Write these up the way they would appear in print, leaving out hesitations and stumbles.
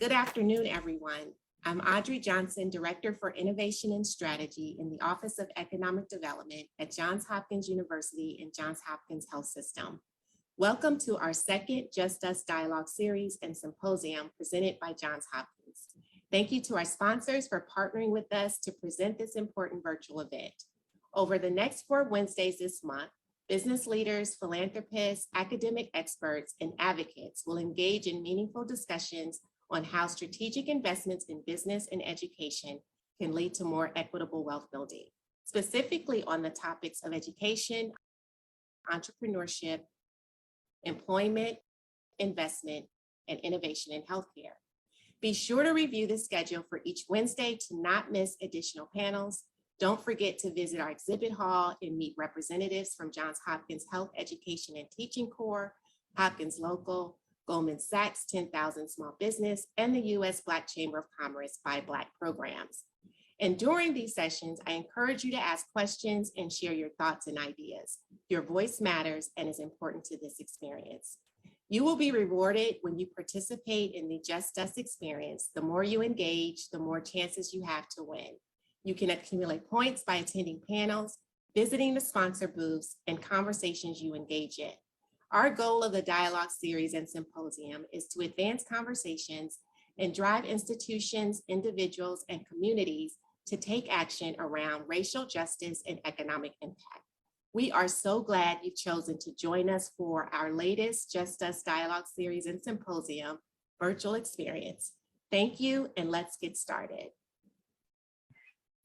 Good afternoon, everyone. I'm Alicia Johnson, Director for Innovation and Strategy in the Office of Economic Development at Johns Hopkins University and Johns Hopkins Health System. Welcome to our second Just Us Dialogue Series and Symposium presented by Johns Hopkins. Thank you to our sponsors for partnering with us to present this important virtual event. Over the next 4 Wednesdays this month, business leaders, philanthropists, academic experts, and advocates will engage in meaningful discussions on how strategic investments in business and education can lead to more equitable wealth building, specifically on the topics of education, entrepreneurship, employment, investment, and innovation in healthcare. Be sure to review the schedule for each Wednesday to not miss additional panels. Don't forget to visit our exhibit hall and meet representatives from Johns Hopkins Health Education and Teaching Corps, Hopkins Local, Goldman Sachs 10,000 Small Business, and the U.S. Black Chamber of Commerce by Black programs. And during these sessions, I encourage you to ask questions and share your thoughts and ideas. Your voice matters and is important to this experience. You will be rewarded when you participate in the Just Us experience. The more you engage, the more chances you have to win. You can accumulate points by attending panels, visiting the sponsor booths, and conversations you engage in. Our goal of the dialogue series and symposium is to advance conversations and drive institutions, individuals, and communities to take action around racial justice and economic impact. We are so glad you've chosen to join us for our latest Just Us Dialogue series and symposium virtual experience. Thank you, and let's get started.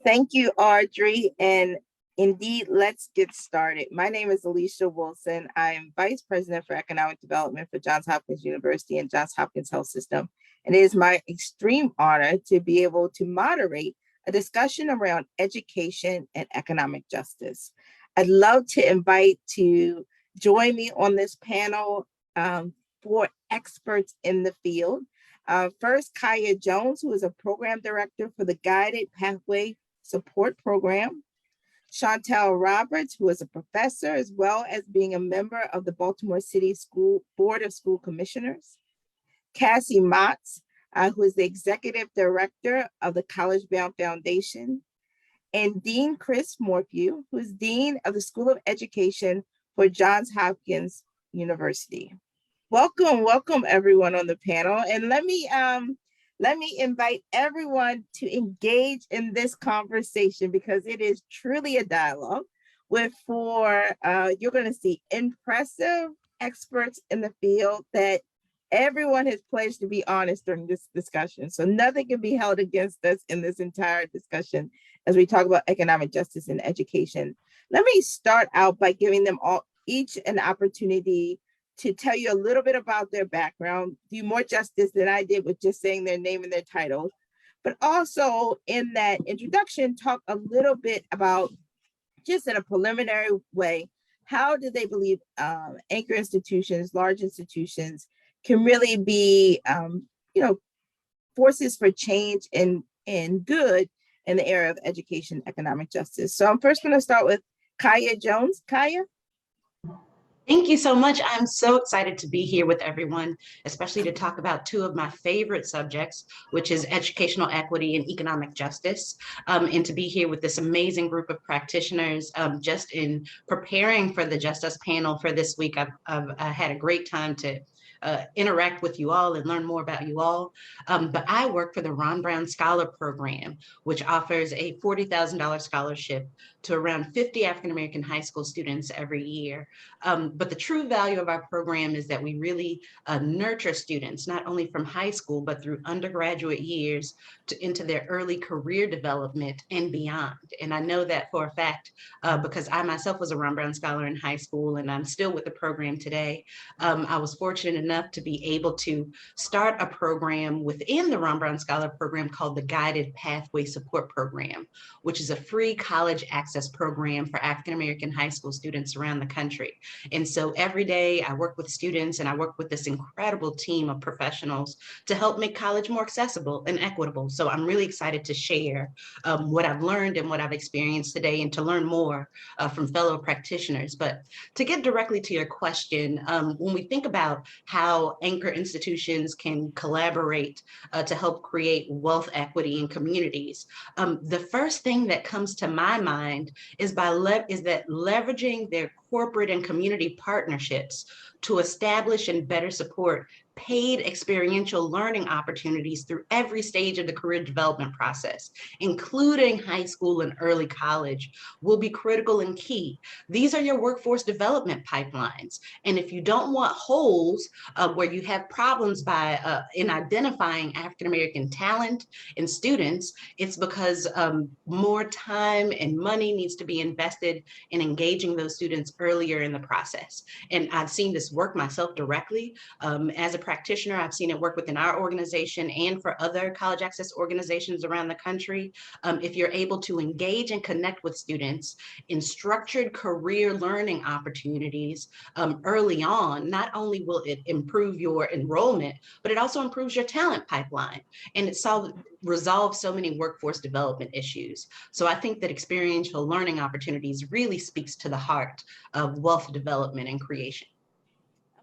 Thank you, Audrey, and indeed, let's get started. My name is Alicia Wilson. I am Vice President for Economic Development for Johns Hopkins University and Johns Hopkins Health System. And it is my extreme honor to be able to moderate a discussion around education and economic justice. I'd love to invite to join me on this panel for experts in the field. First, Kiya Jones, who is a Program Director for the Guided Pathway Support Program. Chantelle Roberts, who is a professor, as well as being a member of the Baltimore City Board of School Commissioners. Cassie Motz, who is the Executive Director of the CollegeBound Foundation. And Dean Chris Morphew, who is Dean of the School of Education for Johns Hopkins University. Welcome everyone on the panel. And let me invite everyone to engage in this conversation because it is truly a dialogue with you're going to see impressive experts in the field that everyone has pledged to be honest during this discussion. So nothing can be held against us in this entire discussion as we talk about economic justice and education. Let me start out by giving them each an opportunity to tell you a little bit about their background, do more justice than I did with just saying their name and their titles, but also in that introduction, talk a little bit about, just in a preliminary way, how do they believe anchor institutions, large institutions, can really be, forces for change and good in the area of education, economic justice. So I'm first going to start with Kiya Jones. Kiya? Thank you so much. I'm so excited to be here with everyone, especially to talk about two of my favorite subjects, which is educational equity and economic justice, and to be here with this amazing group of practitioners. Just in preparing for the Just Us panel for this week, I've had a great time to interact with you all and learn more about you all. But I work for the Ron Brown Scholar Program, which offers a $40,000 scholarship to around 50 African-American high school students every year. But the true value of our program is that we really nurture students, not only from high school, but through undergraduate years into their early career development and beyond. And I know that for a fact, because I myself was a Ron Brown Scholar in high school, and I'm still with the program today. I was fortunate enough to be able to start a program within the Ron Brown Scholar Program called the Guided Pathway Support Program, which is a free college access program for African-American high school students around the country. And so every day I work with students and I work with this incredible team of professionals to help make college more accessible and equitable. So I'm really excited to share what I've learned and what I've experienced today, and to learn more from fellow practitioners. But to get directly to your question, when we think about how how anchor institutions can collaborate to help create wealth equity in communities. The first thing that comes to my mind is that leveraging their corporate and community partnerships to establish and better support paid experiential learning opportunities through every stage of the career development process, including high school and early college, will be critical and key. These are your workforce development pipelines. And if you don't want holes where you have problems in identifying African-American talent and students, it's because more time and money needs to be invested in engaging those students earlier in the process. And I've seen this work myself directly as a practitioner. I've seen it work within our organization and for other college access organizations around the country. If you're able to engage and connect with students in structured career learning opportunities early on, not only will it improve your enrollment, but it also improves your talent pipeline, and it resolves so many workforce development issues. So I think that experiential learning opportunities really speaks to the heart of wealth development and creation.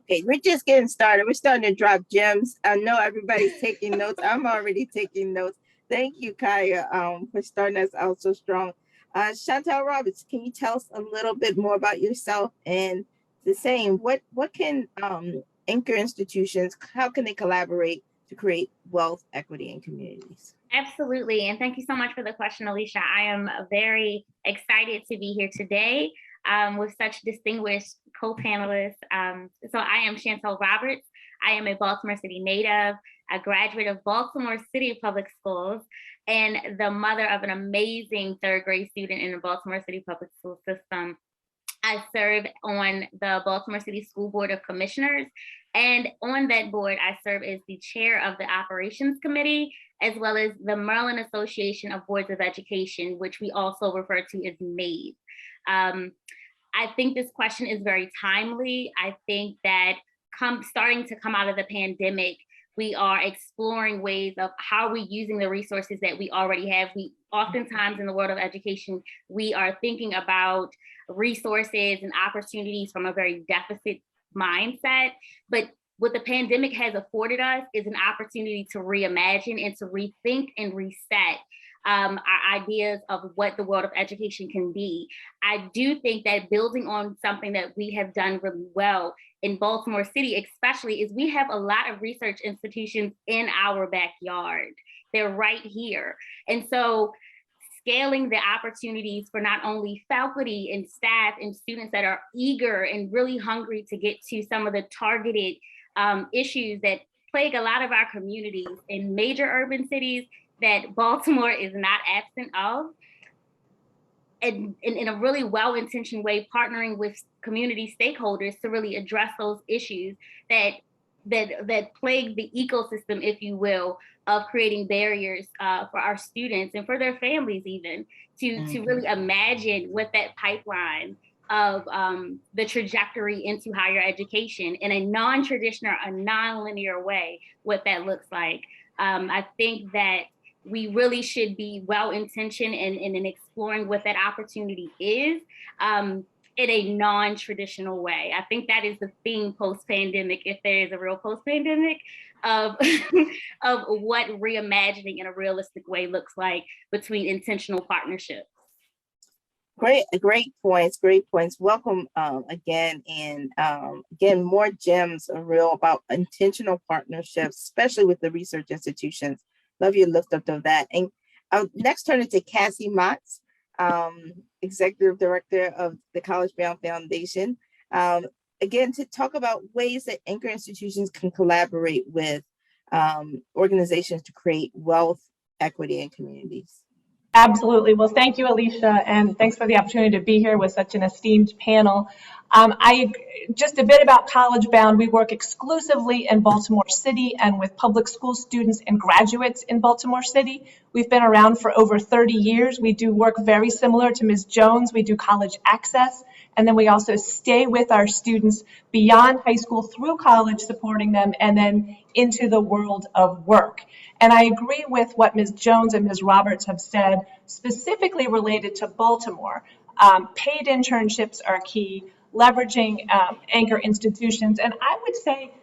Okay, we're just getting started. We're starting to drop gems. I know everybody's taking notes. I'm already taking notes. Thank you, Kiya, for starting us out so strong. Chantelle Roberts, can you tell us a little bit more about yourself? And the same, what can anchor institutions, how can they collaborate to create wealth equity in communities? Absolutely. And thank you so much for the question, Alicia. I am very excited to be here today with such distinguished co-panelists. So I am Chantelle Roberts. I am a Baltimore City native, a graduate of Baltimore City Public Schools, and the mother of an amazing third grade student in the Baltimore City Public School system. I serve on the Baltimore City School Board of Commissioners, and on that board, I serve as the chair of the Operations Committee, as well as the Maryland Association of Boards of Education, which we also refer to as MAID. I think this question is very timely. I think that starting to come out of the pandemic, we are exploring ways of how are we using the resources that we already have. We oftentimes in the world of education, we are thinking about resources and opportunities from a very deficit mindset, but what the pandemic has afforded us is an opportunity to reimagine and to rethink and reset our ideas of what the world of education can be. I do think that building on something that we have done really well in Baltimore City, especially, is we have a lot of research institutions in our backyard. They're right here. And so scaling the opportunities for not only faculty and staff and students that are eager and really hungry to get to some of the targeted issues that plague a lot of our communities in major urban cities that Baltimore is not absent of, and in a really well-intentioned way, partnering with community stakeholders to really address those issues that plague the ecosystem, if you will, of creating barriers for our students and for their families even, to really imagine what that pipeline of the trajectory into higher education in a non-traditional, a non-linear way, what that looks like. I think that we really should be well-intentioned in exploring what that opportunity is in a non-traditional way. I think that is the theme post-pandemic, if there is a real post-pandemic, of what reimagining in a realistic way looks like between intentional partnerships. Great points. Welcome again. And again, more gems are real about intentional partnerships, especially with the research institutions. Love your lift up of that. And I'll next turn it to Cassie Motz, Executive Director of the CollegeBound Foundation. Again, to talk about ways that anchor institutions can collaborate with organizations to create wealth, equity, in communities. Absolutely. Well, thank you, Alicia, and thanks for the opportunity to be here with such an esteemed panel. Just a bit about CollegeBound. We work exclusively in Baltimore City and with public school students and graduates in Baltimore City. We've been around for over 30 years. We do work very similar to Ms. Jones. We do college access, and then we also stay with our students beyond high school through college, supporting them, and then into the world of work. And I agree with what Ms. Jones and Ms. Roberts have said, specifically related to Baltimore. Paid internships are key, leveraging anchor institutions. And I would say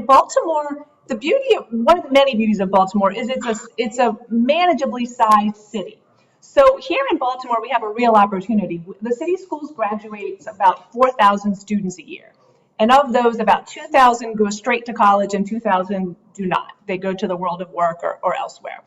Baltimore, one of the many beauties of Baltimore is it's a manageably sized city. So here in Baltimore, we have a real opportunity. The city schools graduates about 4,000 students a year. And of those, about 2,000 go straight to college and 2,000 do not. They go to the world of work or elsewhere.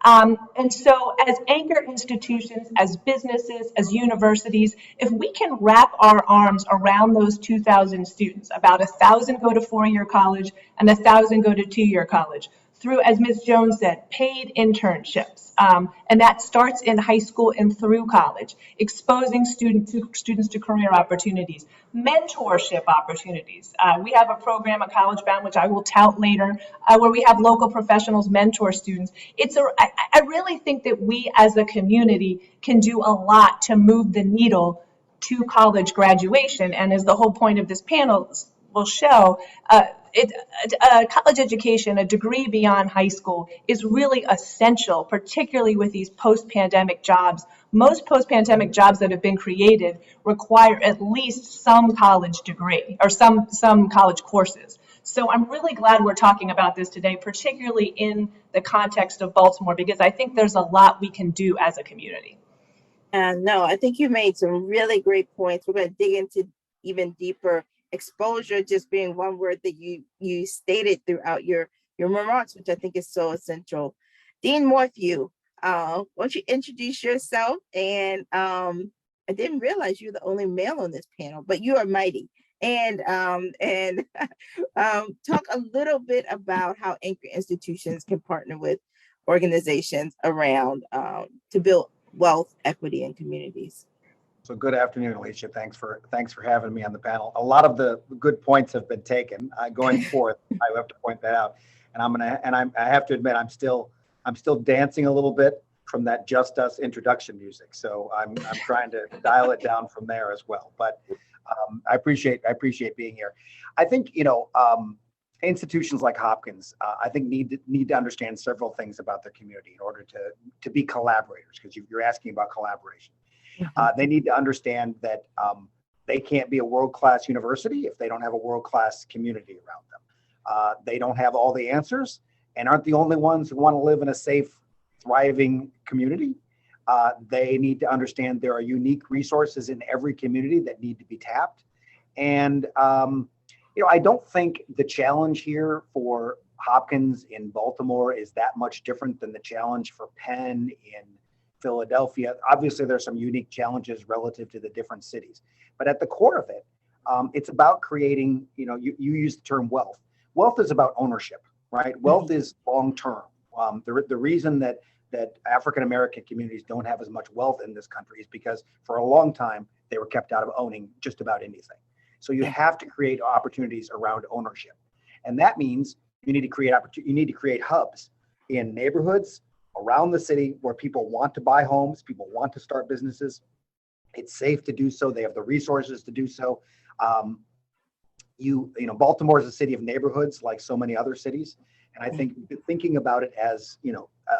And so as anchor institutions, as businesses, as universities, if we can wrap our arms around those 2,000 students, about 1,000 go to four-year college and 1,000 go to two-year college, through, as Ms. Jones said, paid internships. And that starts in high school and through college, exposing students to career opportunities, mentorship opportunities. We have a program at CollegeBound, which I will tout later, where we have local professionals mentor students. I really think that we as a community can do a lot to move the needle to college graduation. And as the whole point of this panel will show, college education, a degree beyond high school, is really essential, particularly with these post-pandemic jobs. Most post-pandemic jobs that have been created require at least some college degree or some college courses. So I'm really glad we're talking about this today, particularly in the context of Baltimore, because I think there's a lot we can do as a community. And no, I think you made some really great points. We're going to dig into even deeper. Exposure just being one word that you stated throughout your remarks, which I think is so essential. Dean Morphew, why don't you introduce yourself? And I didn't realize you're the only male on this panel, but you are mighty. And talk a little bit about how anchor institutions can partner with organizations around to build wealth, equity, and communities. So good afternoon, Alicia. Thanks for having me on the panel. A lot of the good points have been taken. Going forth, I have to point that out, and I have to admit I'm still dancing a little bit from that Just Us introduction music. So I'm trying to dial it down from there as well. But I appreciate being here. I think institutions like Hopkins, I think need to understand several things about their community in order to be collaborators, because you're asking about collaboration. They need to understand that they can't be a world-class university if they don't have a world-class community around them. They don't have all the answers and aren't the only ones who want to live in a safe, thriving community. They need to understand there are unique resources in every community that need to be tapped. And, I don't think the challenge here for Hopkins in Baltimore is that much different than the challenge for Penn in Philadelphia. Obviously, there's some unique challenges relative to the different cities, but at the core of it, it's about creating, you use the term wealth. Wealth is about ownership, right? Wealth is long-term. The reason that African-American communities don't have as much wealth in this country is because for a long time, they were kept out of owning just about anything. So you have to create opportunities around ownership. And that means you need to create hubs in neighborhoods around the city where people want to buy homes, people want to start businesses. It's safe to do so. They have the resources to do so. Baltimore is a city of neighborhoods like so many other cities. And I think thinking about it as,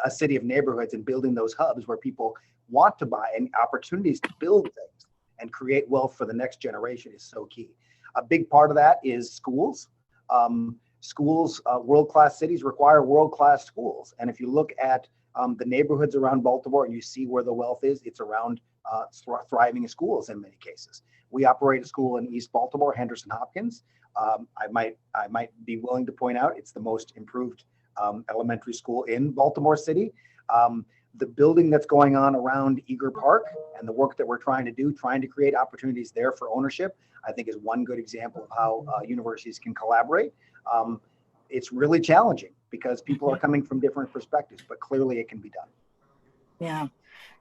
a city of neighborhoods and building those hubs where people want to buy and opportunities to build things and create wealth for the next generation is so key. A big part of that is schools. World-class cities require world-class schools. And if you look at the neighborhoods around Baltimore and you see where the wealth is, it's around thriving schools in many cases. We operate a school in East Baltimore, Henderson Hopkins. I might be willing to point out it's the most improved elementary school in Baltimore City. The building that's going on around Eager Park and the work that we're trying to create opportunities there for ownership, I think is one good example of how universities can collaborate. It's really challenging because people are coming from different perspectives, but clearly it can be done. Yeah.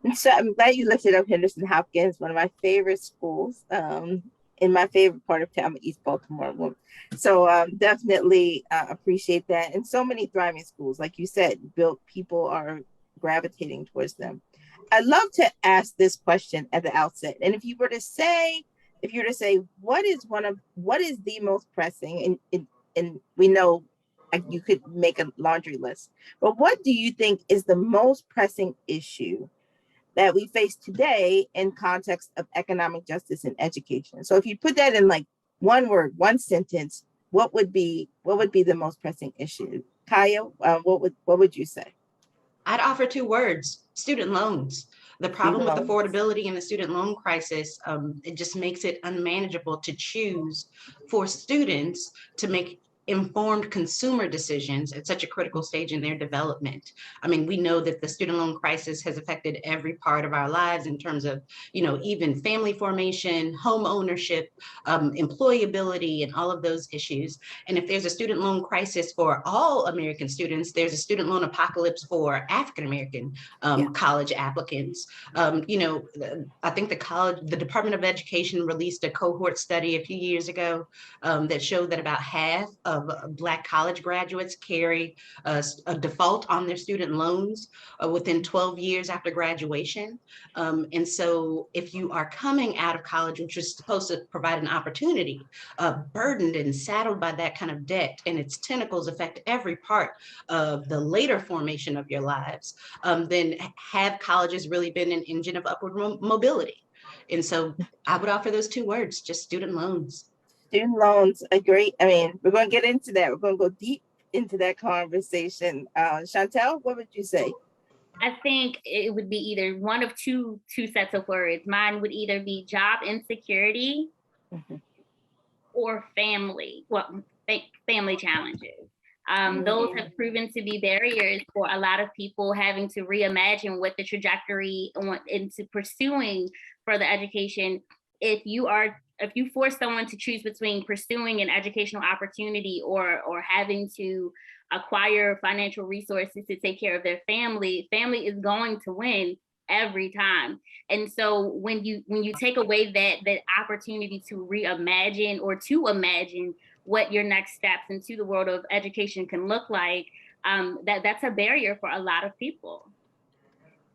And so I'm glad you lifted up Henderson Hopkins, one of my favorite schools in my favorite part of town, East Baltimore. So definitely appreciate that. And so many thriving schools, like you said, people are gravitating towards them. I'd love to ask this question at the outset. And if you were to say, what is the most pressing, and we know you could make a laundry list, but what do you think is the most pressing issue that we face today in context of economic justice and education? So if you put that in like one word, one sentence, what would be the most pressing issue? Kiya, what would you say? I'd offer two words: student loans. The problem with Student loans. affordability and the student loan crisis, it just makes it unmanageable to choose for students to make informed consumer decisions at such a critical stage in their development. I mean, we know that the student loan crisis has affected every part of our lives in terms of, even family formation, home ownership, employability, and all of those issues. And if there's a student loan crisis for all American students, there's a student loan apocalypse for African-American college applicants. I think the Department of Education released a cohort study a few years ago that showed that about half of Black college graduates carry a default on their student loans within 12 years after graduation. And so if you are coming out of college, which is supposed to provide an opportunity, burdened and saddled by that kind of debt, and its tentacles affect every part of the later formation of your lives, then have colleges really been an engine of upward mobility? And so I would offer those two words, just student loans. Student loans are great. I mean, we're going to get into that. We're going to go deep into that conversation. Shantell, what would you say? I think it would be either one of two sets of words. Mine would either be job insecurity or family challenges. Those have proven to be barriers for a lot of people having to reimagine what the trajectory into pursuing further education. If you force someone to choose between pursuing an educational opportunity or having to acquire financial resources to take care of their family is going to win every time. And so when you take away that opportunity to reimagine or to imagine what your next steps into the world of education can look like, that's a barrier for a lot of people.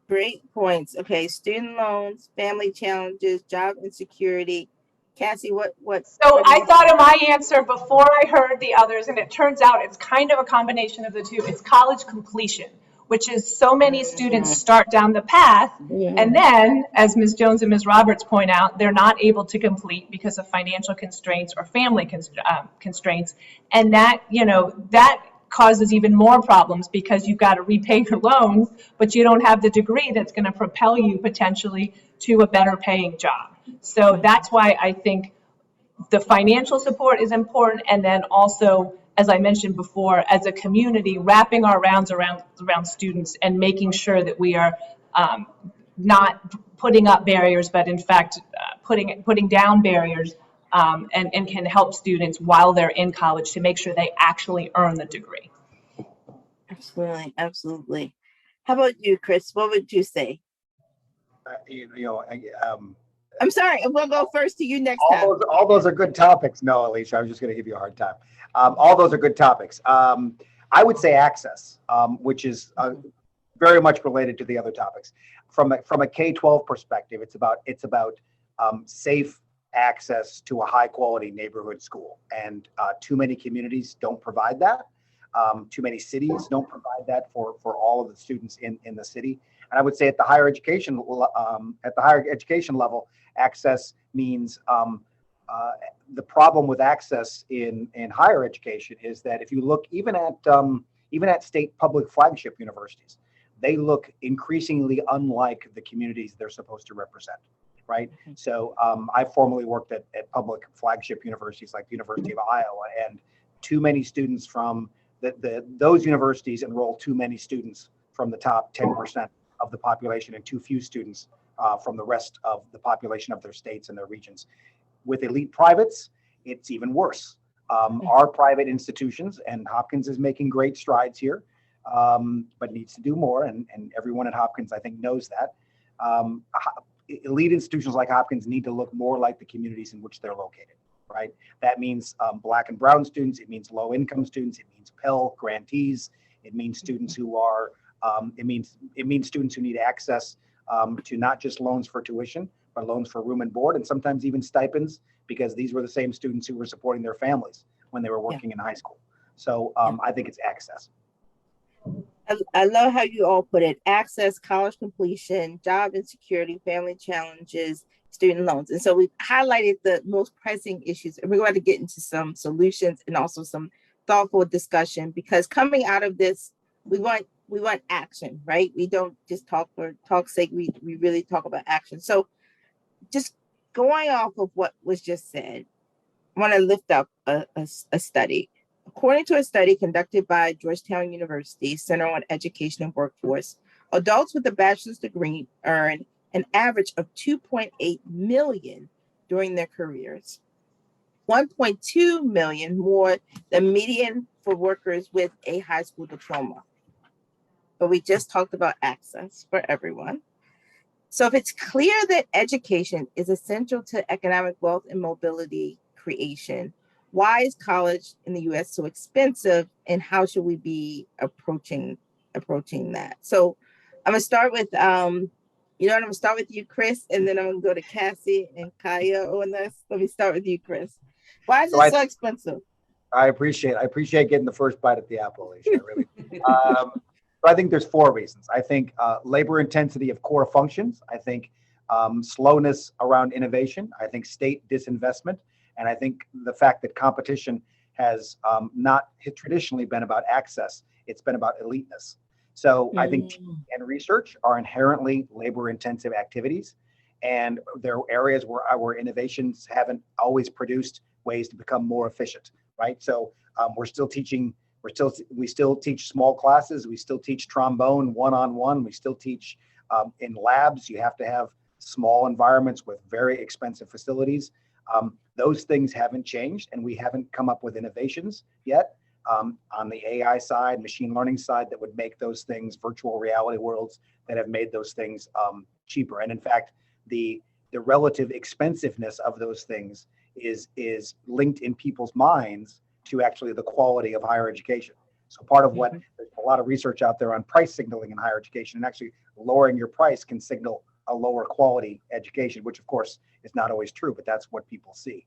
Great points. Okay, student loans, family challenges, job insecurity. Cassie, what? So I thought of my answer before I heard the others, and it turns out it's kind of a combination of the two. It's college completion, which is so many students start down the path, and then, as Ms. Jones and Ms. Roberts point out, they're not able to complete because of financial constraints or family constraints, and that causes even more problems because you've got to repay your loans, but you don't have the degree that's going to propel you potentially to a better paying job. So that's why I think the financial support is important. And then also, as I mentioned before, as a community, wrapping our rounds around students and making sure that we are not putting up barriers, but in fact, putting down barriers and can help students while they're in college to make sure they actually earn the degree. Absolutely, absolutely. How about you, Chris? What would you say? I'm sorry, I'm going to go first to you next time. All those are good topics. No, Alicia, I was just going to give you a hard time. All those are good topics. I would say access, which is very much related to the other topics. From a K-12 perspective, it's about safe access to a high quality neighborhood school, and too many communities don't provide that. Too many cities don't provide that for all of the students in the city. And I would say at the higher education level, access means the problem with access in higher education is that if you look even at state public flagship universities, they look increasingly unlike the communities they're supposed to represent, right? So I formerly worked at public flagship universities like the University of Iowa, and too many students from those universities enroll too many students from the top 10% of the population and too few students from the rest of the population of their states and their regions. With elite privates, it's even worse. Our private institutions, and Hopkins is making great strides here, but needs to do more, and everyone at Hopkins, I think, knows that. Elite institutions like Hopkins need to look more like the communities in which they're located, right? That means Black and brown students, it means low-income students, it means Pell grantees, it means students who are, it means students who need access to not just loans for tuition, but loans for room and board, and sometimes even stipends, because these were the same students who were supporting their families when they were working in high school. So I think it's access. I love how you all put it: access, college completion, job insecurity, family challenges, student loans. And so we highlighted the most pressing issues, and we're going to get into some solutions and also some thoughtful discussion, because coming out of this, we want action, right? We don't just talk for talk's sake. We really talk about action. So just going off of what was just said, I want to lift up a study. According to a study conducted by Georgetown University Center on Education and Workforce, adults with a bachelor's degree earn an average of $2.8 million during their careers, 1.2 million more than median for workers with a high school diploma. But we just talked about access for everyone. So if it's clear that education is essential to economic wealth and mobility creation, why is college in the US so expensive, and how should we be approaching that? So I'm gonna start with I'm gonna start with you, Chris, and then I'm gonna go to Cassie and Kiya on this. Let me start with you, Chris. Why is it so expensive? I appreciate getting the first bite at the apple, Alicia, really. So I think there's 4 reasons. I think labor intensity of core functions. I think slowness around innovation. I think state disinvestment. And I think the fact that competition has not traditionally been about access, it's been about eliteness. So I think teaching and research are inherently labor-intensive activities, and there are areas where our innovations haven't always produced ways to become more efficient, right? So we still teach small classes, we still teach trombone one-on-one, we still teach in labs. You have to have small environments with very expensive facilities. Those things haven't changed, and we haven't come up with innovations yet on the AI side, machine learning side, that would make those things virtual reality worlds that have made those things cheaper. And in fact, the relative expensiveness of those things is linked in people's minds to actually the quality of higher education. So part of what there's a lot of research out there on price signaling in higher education, and actually lowering your price can signal a lower quality education, which of course is not always true, but that's what people see.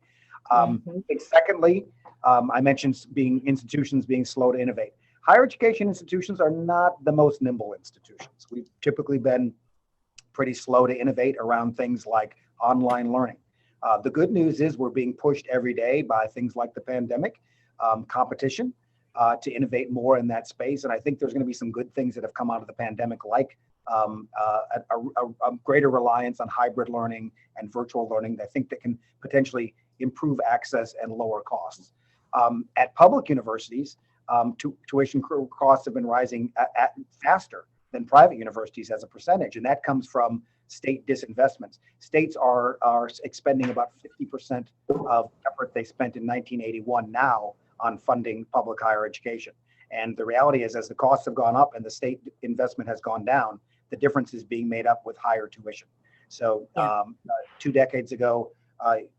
I think secondly, I mentioned institutions being slow to innovate. Higher education institutions are not the most nimble institutions. We've typically been pretty slow to innovate around things like online learning. The good news is we're being pushed every day by things like the pandemic, competition, to innovate more in that space. And I think there's going to be some good things that have come out of the pandemic, like a greater reliance on hybrid learning and virtual learning. I think that can potentially improve access and lower costs. At public universities, tuition costs have been rising at faster than private universities as a percentage, and that comes from state disinvestments. States are expending about 50% of effort they spent in 1981 now on funding public higher education. And the reality is, as the costs have gone up and the state investment has gone down, the difference is being made up with higher tuition. So 2 decades ago,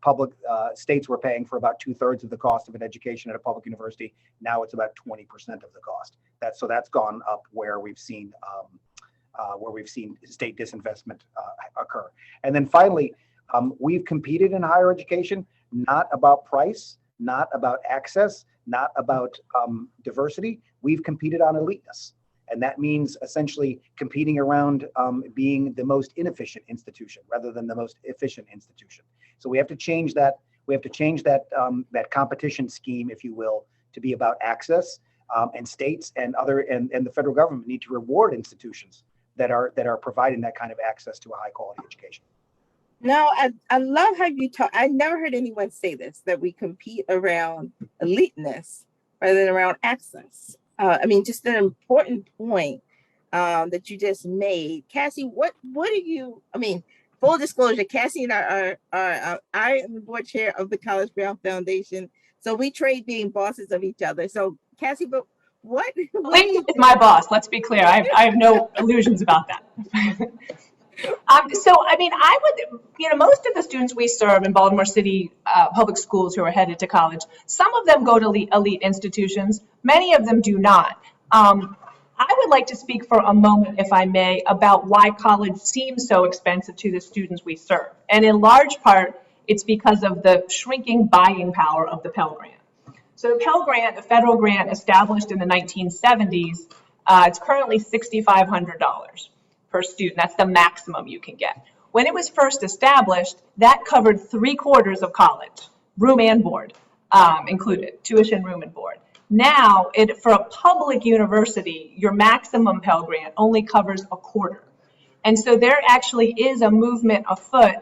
public states were paying for about 2/3 of the cost of an education at a public university. Now it's about 20% of the cost. That's gone up where we've seen state disinvestment occur. And then finally, we've competed in higher education, not about price, not about access, not about diversity. We've competed on eliteness. And that means essentially competing around being the most inefficient institution rather than the most efficient institution. So we have to change that. We have to change that competition scheme, if you will, to be about access. And states and the federal government need to reward institutions that are providing that kind of access to a high quality education. No, I love how you talk. I never heard anyone say this, that we compete around eliteness rather than around access. I mean, just an important point that you just made. Cassie, what are you, I mean, full disclosure, Cassie and I am the board chair of the CollegeBound Foundation. So we trade being bosses of each other. So Cassie, but what is my boss, let's be clear. I have no illusions about that. So, I mean, I would, most of the students we serve in Baltimore City public schools who are headed to college, some of them go to elite institutions, many of them do not. I would like to speak for a moment, if I may, about why college seems so expensive to the students we serve. And in large part, it's because of the shrinking buying power of the Pell Grant. So the Pell Grant, the federal grant established in the 1970s, it's currently $6,500 per student. That's the maximum you can get. When it was first established, that covered 3/4 of college, room and board included, tuition, room, and board. Now, for a public university, your maximum Pell Grant only covers 1/4. And so there actually is a movement afoot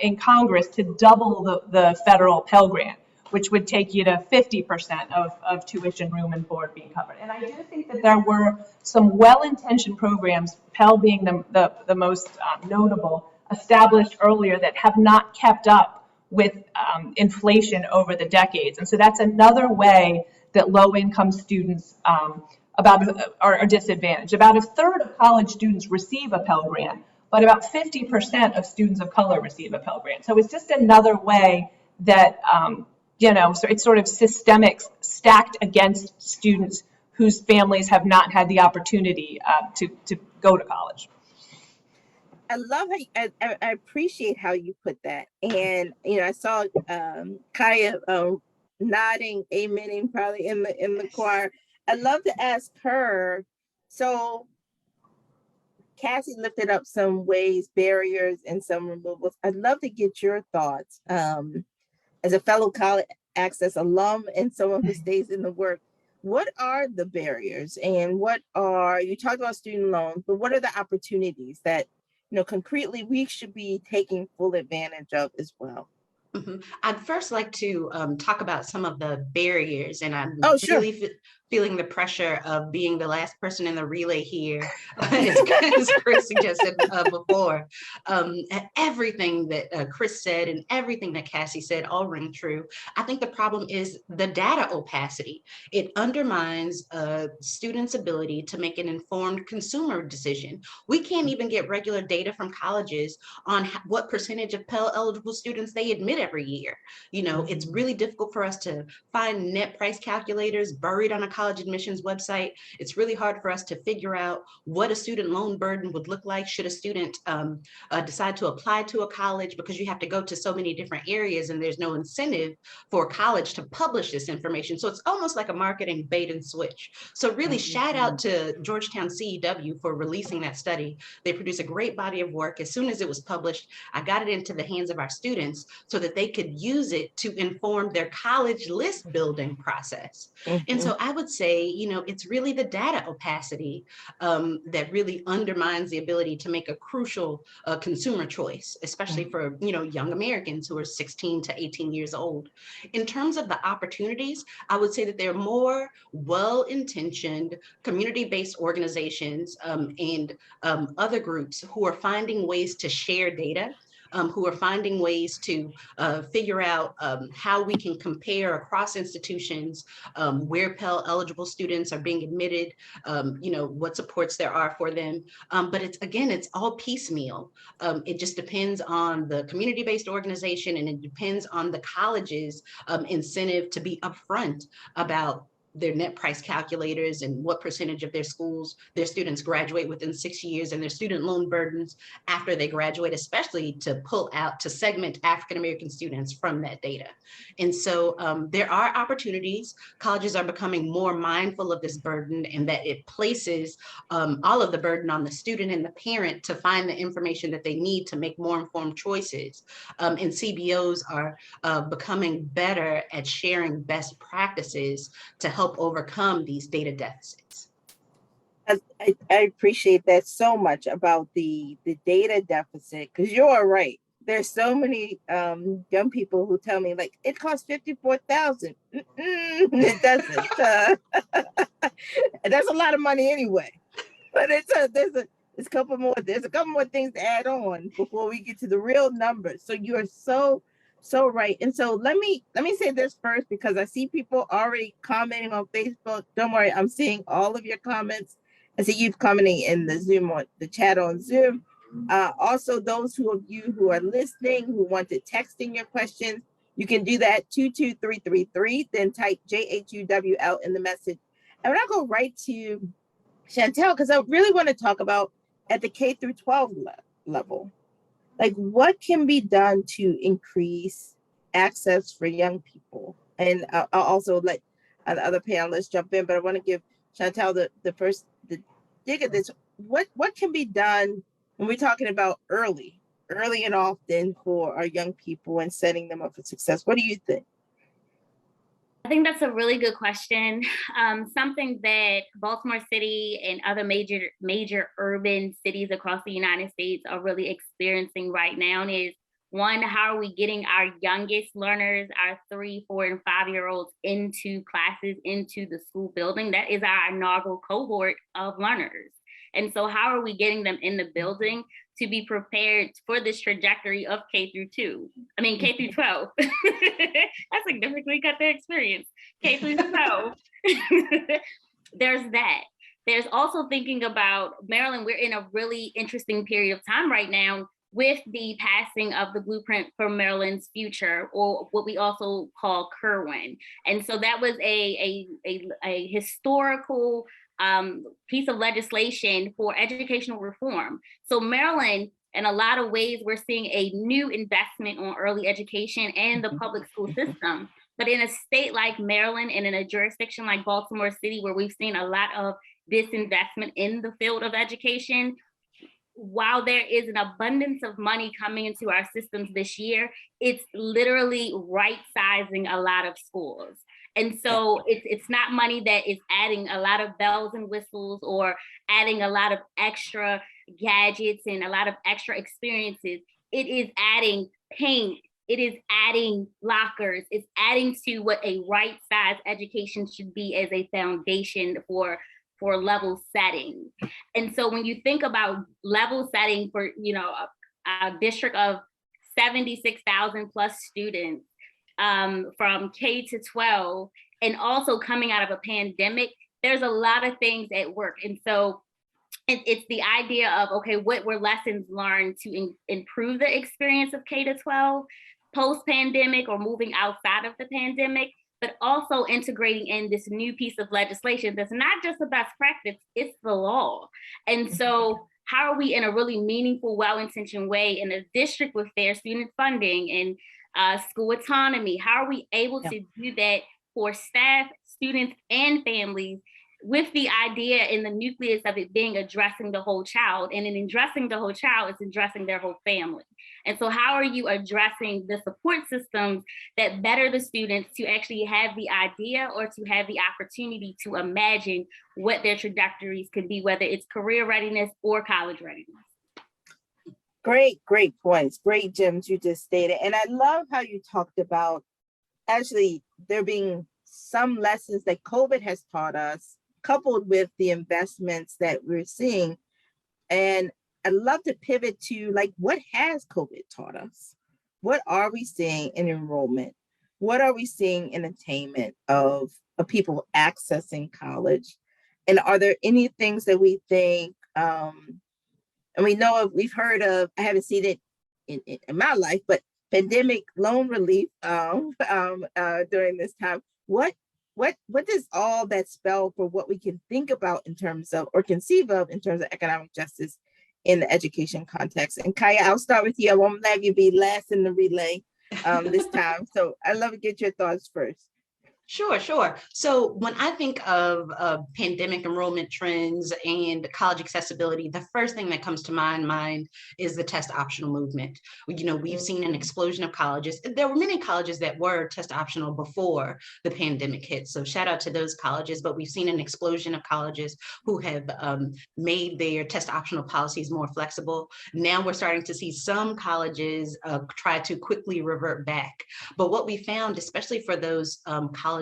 in Congress to double the federal Pell Grant, which would take you to 50% of tuition, room, and board being covered. And I do think that there were some well-intentioned programs, Pell being the most notable, established earlier that have not kept up with inflation over the decades. And so that's another way that low-income students are disadvantaged. About 1/3 of college students receive a Pell Grant, but about 50% of students of color receive a Pell Grant. So it's just another way that, so it's sort of systemic, stacked against students whose families have not had the opportunity to go to college. I love how I appreciate how you put that. And I saw Kiya nodding, amening probably in the choir. I'd love to ask her. So Cassie lifted up some ways, barriers, and some removals. I'd love to get your thoughts as a fellow college access alum and someone who stays in the work. What are the barriers, and you talked about student loans, but what are the opportunities that concretely we should be taking full advantage of as well? Mm-hmm. I'd first like to talk about some of the barriers, and I'm sure. really feeling the pressure of being the last person in the relay here, as Chris suggested before. Everything that Chris said and everything that Cassie said all ring true. I think the problem is the data opacity. It undermines students' ability to make an informed consumer decision. We can't even get regular data from colleges on what percentage of Pell eligible students they admit every year. It's really difficult for us to find net price calculators buried on a college admissions website. It's really hard for us to figure out what a student loan burden would look like should a student decide to apply to a college, because you have to go to so many different areas and there's no incentive for a college to publish this information. So it's almost like a marketing bait and switch. So really shout out to Georgetown CEW for releasing that study. They produced a great body of work. As soon as it was published, I got it into the hands of our students so that they could use it to inform their college list building process. And so I would say, it's really the data opacity that really undermines the ability to make a crucial consumer choice, especially for, young Americans who are 16 to 18 years old. In terms of the opportunities, I would say that there are more well-intentioned community-based organizations and other groups who are finding ways to share data, who are finding ways to figure out how we can compare across institutions where Pell eligible students are being admitted, what supports there are for them. But it's all piecemeal. It just depends on the community-based organization, and it depends on the college's incentive to be upfront about their net price calculators and what percentage of their students graduate within 6 years, and their student loan burdens after they graduate, especially to segment African-American students from that data. And so there are opportunities. Colleges are becoming more mindful of this burden, and that it places all of the burden on the student and the parent to find the information that they need to make more informed choices. And CBOs are becoming better at sharing best practices to help overcome these data deficits. I appreciate that so much about the data deficit, because you're right. There's so many young people who tell me, like, it costs $54,000. It doesn't. That's a lot of money anyway. But there's a couple more things to add on before we get to the real numbers. So you are so right. And so let me say this first, because I see people already commenting on Facebook. Don't worry, I'm seeing all of your comments. I see you commenting in the chat on Zoom. Also, those of you who are listening, who want to text in your questions, you can do that 22333, then type JHUWL in the message. And we're going to go right to Shantell, because I really want to talk about at the K through 12 level. Like, what can be done to increase access for young people? And I'll also let the other panelists jump in, but I want to give Shantell the first dig at this. What can be done when we're talking about early early and often for our young people and setting them up for success? What do you think? I think that's a really good question. Something that Baltimore City and other major urban cities across the United States are really experiencing right now is, one, how are we getting our youngest learners, our 3, 4, and 5-year-olds into classes, into the school building? That is our inaugural cohort of learners. And so how are we getting them in the building to be prepared for this trajectory of K through 12? That significantly cut their experience. K through 12. There's that. There's also thinking about Maryland. We're in a really interesting period of time right now with the passing of the Blueprint for Maryland's Future, or what we also call Kerwin. And so that was a historical piece of legislation for educational reform. So Maryland, in a lot of ways, we're seeing a new investment on early education and the public school system. But in a state like Maryland and in a jurisdiction like Baltimore City, where we've seen a lot of disinvestment in the field of education, while there is an abundance of money coming into our systems this year, it's literally right-sizing a lot of schools. And so it's not money that is adding a lot of bells and whistles or adding a lot of extra gadgets and a lot of extra experiences. It is adding paint. It is adding lockers. It's adding to what a right-sized education should be as a foundation for level setting. And so when you think about level setting for, a district of 76,000 plus students, from K to 12, and also coming out of a pandemic, there's a lot of things at work. And so it's the idea of, okay, what were lessons learned to improve the experience of K to 12 post-pandemic or moving outside of the pandemic, but also integrating in this new piece of legislation that's not just a best practice, it's the law. And so how are we, in a really meaningful, well-intentioned way, in a district with fair student funding and school autonomy, how are we able to do that for staff, students, and families, with the idea in the nucleus of it being addressing the whole child? And in addressing the whole child, it's addressing their whole family. And so how are you addressing the support systems that better the students to actually have the idea or to have the opportunity to imagine what their trajectories could be, whether it's career readiness or college readiness? Great points. Great gems you just stated. And I love how you talked about actually there being some lessons that COVID has taught us, coupled with the investments that we're seeing. And I'd love to pivot to, like, what has COVID taught us? What are we seeing in enrollment? What are we seeing in attainment of people accessing college? And are there any things that we think, and we know of, we've heard of, I haven't seen it in my life, but pandemic loan relief during this time. What does all that spell for what we can think about in terms of, or conceive of in terms of economic justice in the education context? And Kiya, I'll start with you. I won't let you be last in the relay this time. So I'd love to get your thoughts first. Sure. So when I think of pandemic enrollment trends and college accessibility, the first thing that comes to my mind is the test optional movement. We've seen an explosion of colleges. There were many colleges that were test optional before the pandemic hit. So shout out to those colleges, but we've seen an explosion of colleges who have made their test optional policies more flexible. Now we're starting to see some colleges try to quickly revert back. But what we found, especially for those colleges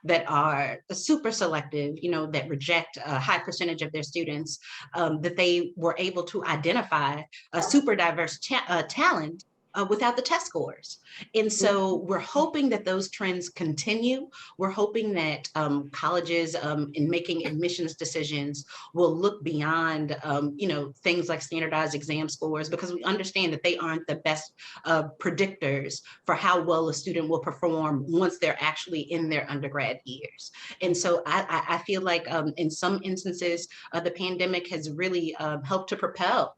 that are super selective, that reject a high percentage of their students, that they were able to identify a super diverse talent without the test scores. And so we're hoping that those trends continue. We're hoping that colleges in making admissions decisions will look beyond, things like standardized exam scores, because we understand that they aren't the best predictors for how well a student will perform once they're actually in their undergrad years. And so I feel like in some instances, the pandemic has really helped to propel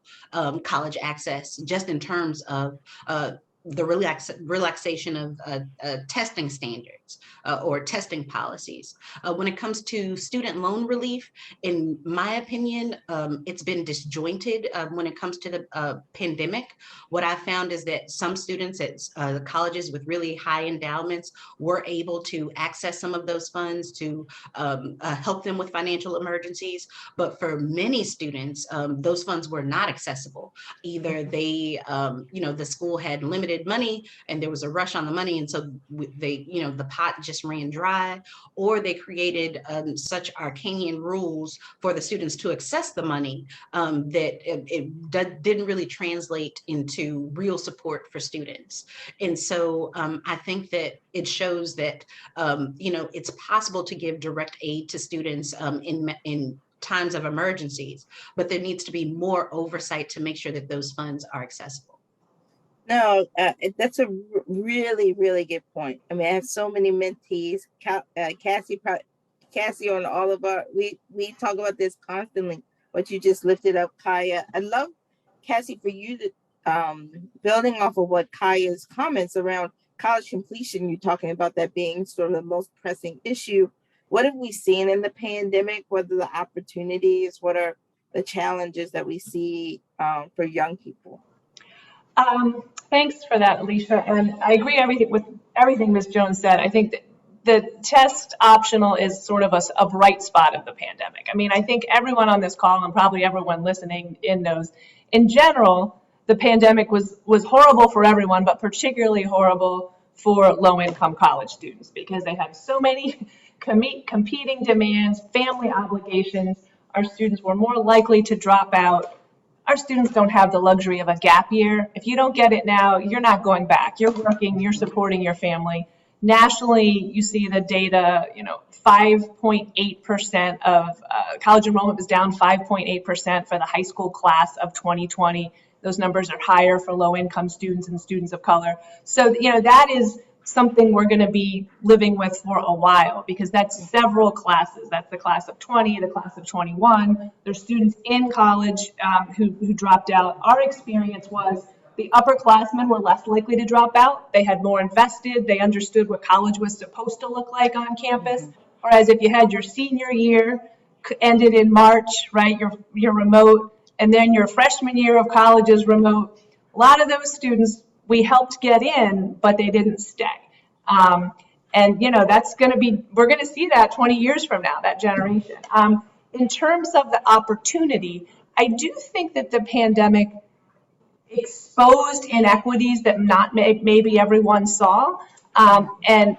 college access, just in terms of the relaxation of testing standards or testing policies. When it comes to student loan relief, in my opinion, it's been disjointed when it comes to the pandemic. What I found is that some students at the colleges with really high endowments were able to access some of those funds to help them with financial emergencies. But for many students, those funds were not accessible. Either they, the school had limited money and there was a rush on the money, and so they, the pot just ran dry, or they created such arcane rules for the students to access the money that it didn't really translate into real support for students. And so I think that it shows that it's possible to give direct aid to students in times of emergencies, but there needs to be more oversight to make sure that those funds are accessible. No, that's a really, really good point. I mean, I have so many mentees. Cassie on all of our, we talk about this constantly, what you just lifted up, Kiya. I'd love, Cassie, for you to, building off of what Kiya's comments around college completion, you're talking about that being sort of the most pressing issue. What have we seen in the pandemic? What are the opportunities? What are the challenges that we see for young people? Thanks for that, Alicia. And I agree with everything Ms. Jones said. I think that the test optional is sort of a bright spot of the pandemic. I mean, I think everyone on this call and probably everyone listening in knows, in general, the pandemic was horrible for everyone, but particularly horrible for low-income college students because they had so many competing demands, family obligations. Our students were more likely to drop out. Our students don't have the luxury of a gap year. If you don't get it now, you're not going back. You're working, you're supporting your family. Nationally, you see the data, 5.8% of college enrollment was down 5.8% for the high school class of 2020. Those numbers are higher for low-income students and students of color. So, that is something we're going to be living with for a while because that's several classes. That's the class of 20, the class of 21. There's students in college who dropped out. Our experience was the upperclassmen were less likely to drop out. They had more invested. They understood what college was supposed to look like on campus. Whereas if you had your senior year ended in March, right, you're remote, and then your freshman year of college is remote, a lot of those students we helped get in, but they didn't stay. And that's going to be, we're going to see that 20 years from now, that generation. In terms of the opportunity, I do think that the pandemic exposed inequities that maybe everyone saw, and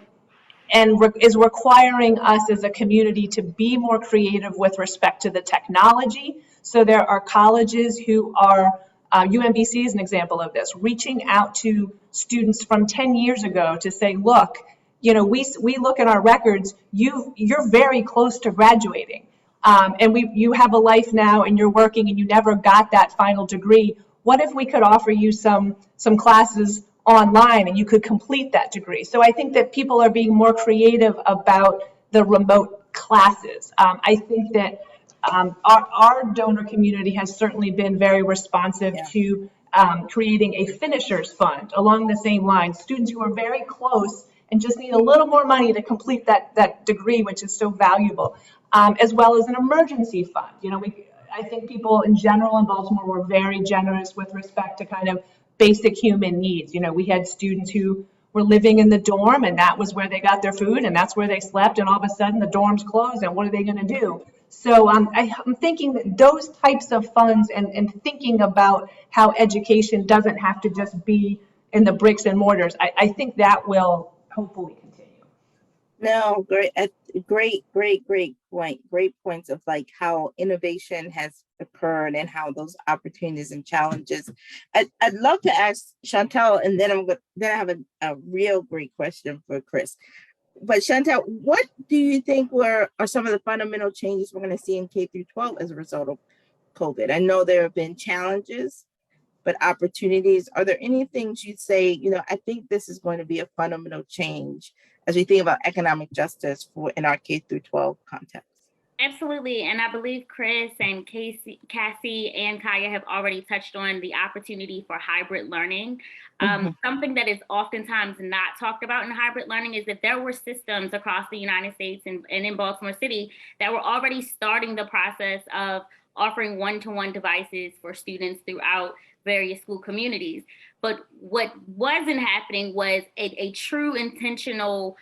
is requiring us as a community to be more creative with respect to the technology. So there are colleges who are, UMBC is an example of this, reaching out to students from 10 years ago to say, look, we look at our records, you're very close to graduating. And you have a life now and you're working and you never got that final degree. What if we could offer you some classes online and you could complete that degree? So I think that people are being more creative about the remote classes. I think that our donor community has certainly been very responsive to creating a finishers fund along the same lines. Students who are very close and just need a little more money to complete that degree, which is so valuable, as well as an emergency fund. I think people in general in Baltimore were very generous with respect to kind of basic human needs. We had students who were living in the dorm and that was where they got their food and that's where they slept, and all of a sudden the dorm's closed and what are they going to do? So I'm thinking that those types of funds and thinking about how education doesn't have to just be in the bricks and mortars, I think that will hopefully continue. No, great point. Great points of like how innovation has occurred and how those opportunities and challenges. I'd love to ask Shantell, and then I have a real great question for Chris. But Shantell, what do you think are some of the fundamental changes we're going to see in K through 12 as a result of COVID? I know there have been challenges, but opportunities. Are there any things you'd say, I think this is going to be a fundamental change as we think about economic justice in our K through 12 context? Absolutely. And I believe Chris and Cassie and Kiya have already touched on the opportunity for hybrid learning. Something that is oftentimes not talked about in hybrid learning is that there were systems across the United States and in Baltimore City that were already starting the process of offering one-to-one devices for students throughout various school communities. But what wasn't happening was a true intentional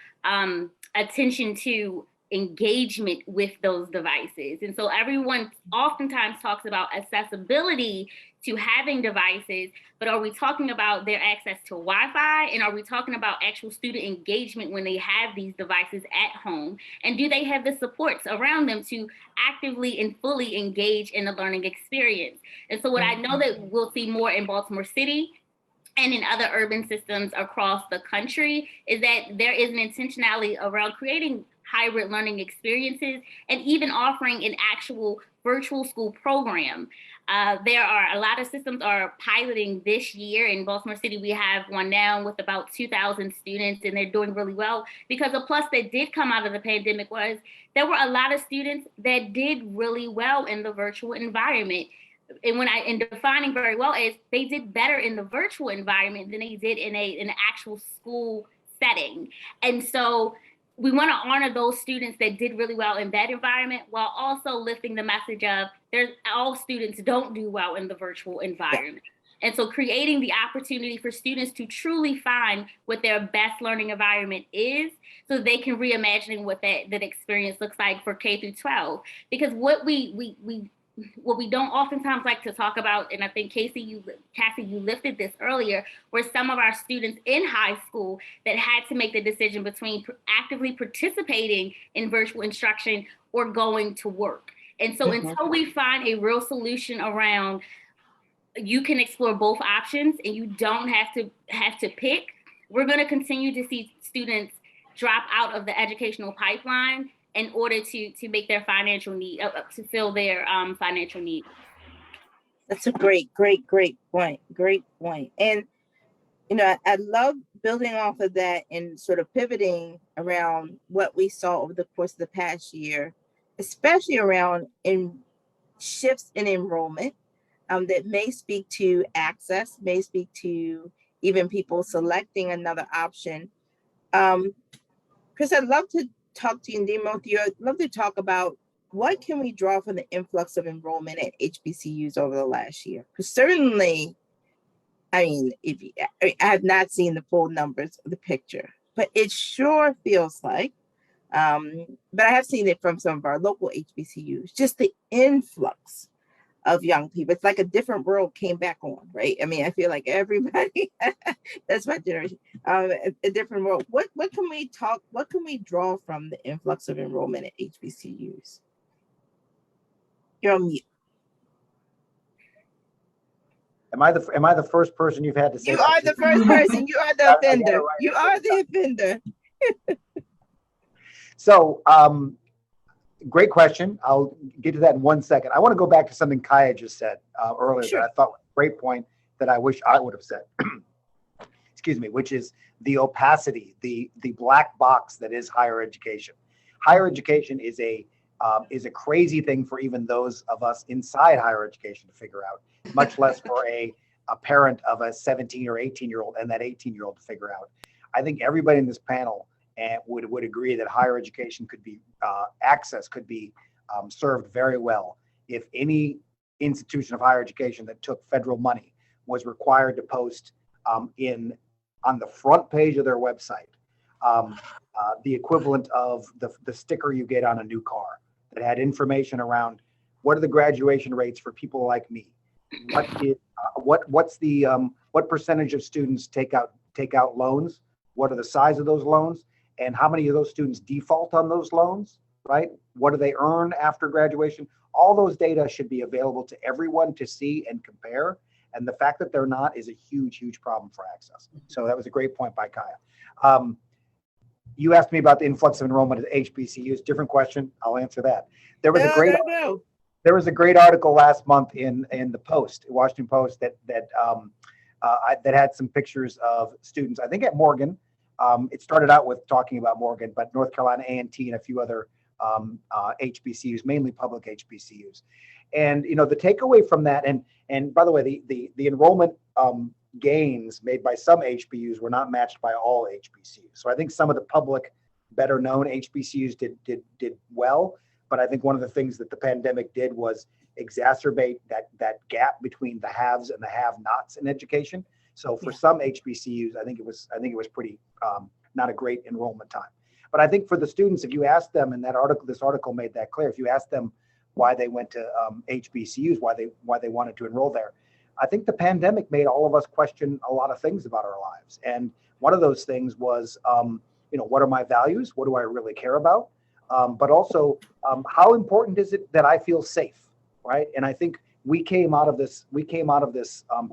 attention to engagement with those devices. And so everyone oftentimes talks about accessibility to having devices, but are we talking about their access to Wi-Fi? And are we talking about actual student engagement when they have these devices at home? And do they have the supports around them to actively and fully engage in the learning experience? And so what I know that we'll see more in Baltimore City and in other urban systems across the country is that there is an intentionality around creating hybrid learning experiences and even offering an actual virtual school program. There are a lot of systems are piloting this year. In Baltimore City, we have one now with about 2,000 students, and they're doing really well because a plus that did come out of the pandemic was there were a lot of students that did really well in the virtual environment. And defining very well is they did better in the virtual environment than they did in an actual school setting. And so we want to honor those students that did really well in that environment while also lifting the message of all students don't do well in the virtual environment. Yeah. And so creating the opportunity for students to truly find what their best learning environment is so they can reimagine what that experience looks like for K through 12. Because what we don't oftentimes like to talk about, and I think Cassie, you lifted this earlier, were some of our students in high school that had to make the decision between actively participating in virtual instruction or going to work. And so until we find a real solution around, you can explore both options and you don't have to pick, we're going to continue to see students drop out of the educational pipeline in order to make their financial need, to fill their financial need. That's a great point. Great point. And, you know, I love building off of that and sort of pivoting around what we saw over the course of the past year, especially around shifts in enrollment that may speak to access, may speak to even people selecting another option. Chris, I'd love to talk to you, and Morphew, I'd love to talk about what can we draw from the influx of enrollment at HBCUs over the last year? Because certainly, I mean, I have not seen the full numbers of the picture, but it sure feels like, but I have seen it from some of our local HBCUs, just the influx of young people. It's like a different world came back on, right? I mean, I feel like everybody, that's my generation, a different world. What can we draw from the influx of enrollment at HBCUs? You're on mute. Am I the first person you've had to say? You are the first person. You are the offender. You are the offender. So, great question. I'll get to that in 1 second. I want to go back to something Kiya just said earlier that I thought was a great point that I wish I would have said. Excuse me, which is the opacity, the black box that is higher education. Higher education is a crazy thing for even those of us inside higher education to figure out, much less for a parent of a 17 or 18-year-old and that 18-year-old to figure out. I think everybody in this panel would agree that higher education could be access could be served very well if any institution of higher education that took federal money was required to post on the front page of their website the equivalent of the sticker you get on a new car that had information around what are the graduation rates for people like me, what percentage of students take out loans, what are the size of those loans, and how many of those students default on those loans, right? What do they earn after graduation? All those data should be available to everyone to see and compare. And the fact that they're not is a huge, huge problem for access. So that was a great point by Kiya. You asked me about the influx of enrollment at HBCUs. Different question. I'll answer that. There was a great article last month in the Post, Washington Post, that had some pictures of students, I think at Morgan. It started out with talking about Morgan, but North Carolina A&T and a few other HBCUs, mainly public HBCUs. And the takeaway from that, and by the way, the enrollment gains made by some HBCUs were not matched by all HBCUs. So I think some of the public, better known HBCUs did well, but I think one of the things that the pandemic did was exacerbate that gap between the haves and the have-nots in education. So for some HBCUs, I think it was pretty not a great enrollment time. But I think for the students, if you ask them, and this article made that clear, if you ask them why they went to HBCUs, why they wanted to enroll there, I think the pandemic made all of us question a lot of things about our lives. And one of those things was, what are my values? What do I really care about? But also, how important is it that I feel safe, right? And I think we came out of this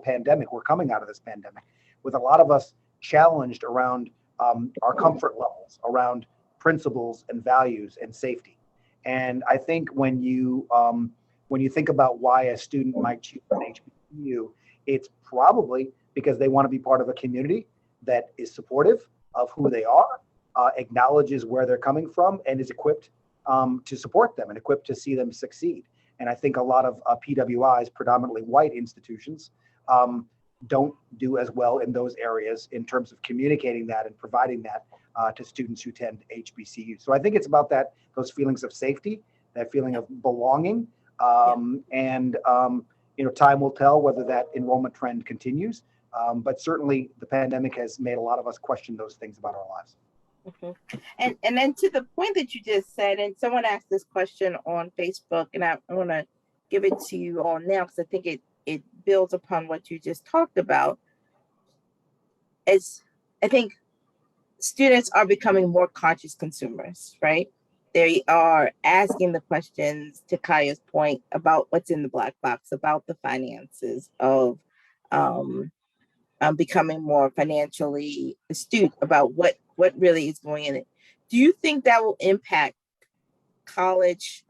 pandemic. We're coming out of this pandemic with a lot of us challenged around our comfort levels, around principles and values and safety. And I think when you think about why a student might choose an HBCU, it's probably because they want to be part of a community that is supportive of who they are, acknowledges where they're coming from, and is equipped to support them and equipped to see them succeed. And I think a lot of PWIs, predominantly white institutions, don't do as well in those areas in terms of communicating that and providing that to students who attend HBCUs. So I think it's about those feelings of safety, that feeling of belonging, and time will tell whether that enrollment trend continues. But certainly the pandemic has made a lot of us question those things about our lives. Mm-hmm. And then to the point that you just said, and someone asked this question on Facebook, and I want to give it to you all now because I think it builds upon what you just talked about. As I think students are becoming more conscious consumers, right? They are asking the questions, to Kiya's point, about what's in the black box, about the finances of becoming more financially astute about what really is going in it. Do you think that will impact college